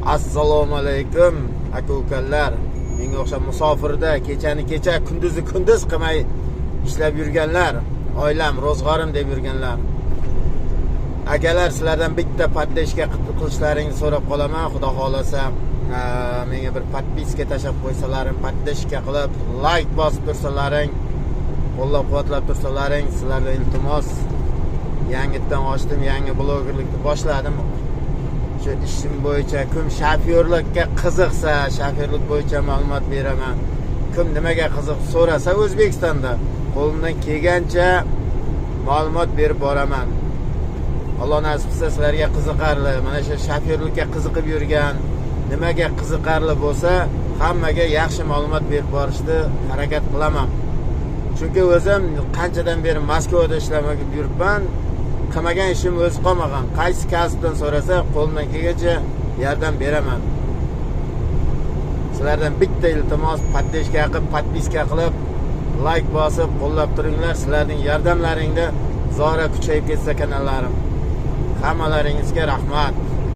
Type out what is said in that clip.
Assalomu alaykum aka-ukalar. Menga o'xshab musofirda kechani kecha, kunduzni kunduz qilmay ishlab yurganlar, oilam, ro'zg'orim deb yurganlar. Akalar, sizlardan bitta podpishka qilishlaringizni so'rab qolaman. Xudo xolasa, menga bir podpiska tashab qo'ysalaring, podpishka qilib, like bosib tursalaring, qo'llab-quvvatlab tursalaring, sizlardan iltimos. Yangidan ochdim, yangi blogerlikni boshladim. Shu ishim bo'yicha kim shofyorlikka qiziqsa, shofyorlik bo'yicha ma'lumot beraman. Kim nimaga qiziq so'rasa, O'zbekistonda qo'limdan kelgancha ma'lumot berib boraman. Alloh nasib qilsa sizlarga qiziqarli, mana shu shofyorlikka qiziqib yurgan, nimaga qiziqarli bo'lsa, hammaga yaxshi ma'lumot berib borishni harakat qilaman. Chunki o'zim qanchadan beri Moskvada ishlamak yuribman, qilmagan ishim o'zi qolmagan. Qaysi kasbdan so'rasa, qo'limdan kelgancha yordam beraman. Sizlardan bitta iltimos, podpiska qilib, like bosib, qo'llab turinglar. Sizlarning yordamlaringda zora kuchayib ketsa kanallarim. Hammalaringizga rahmat.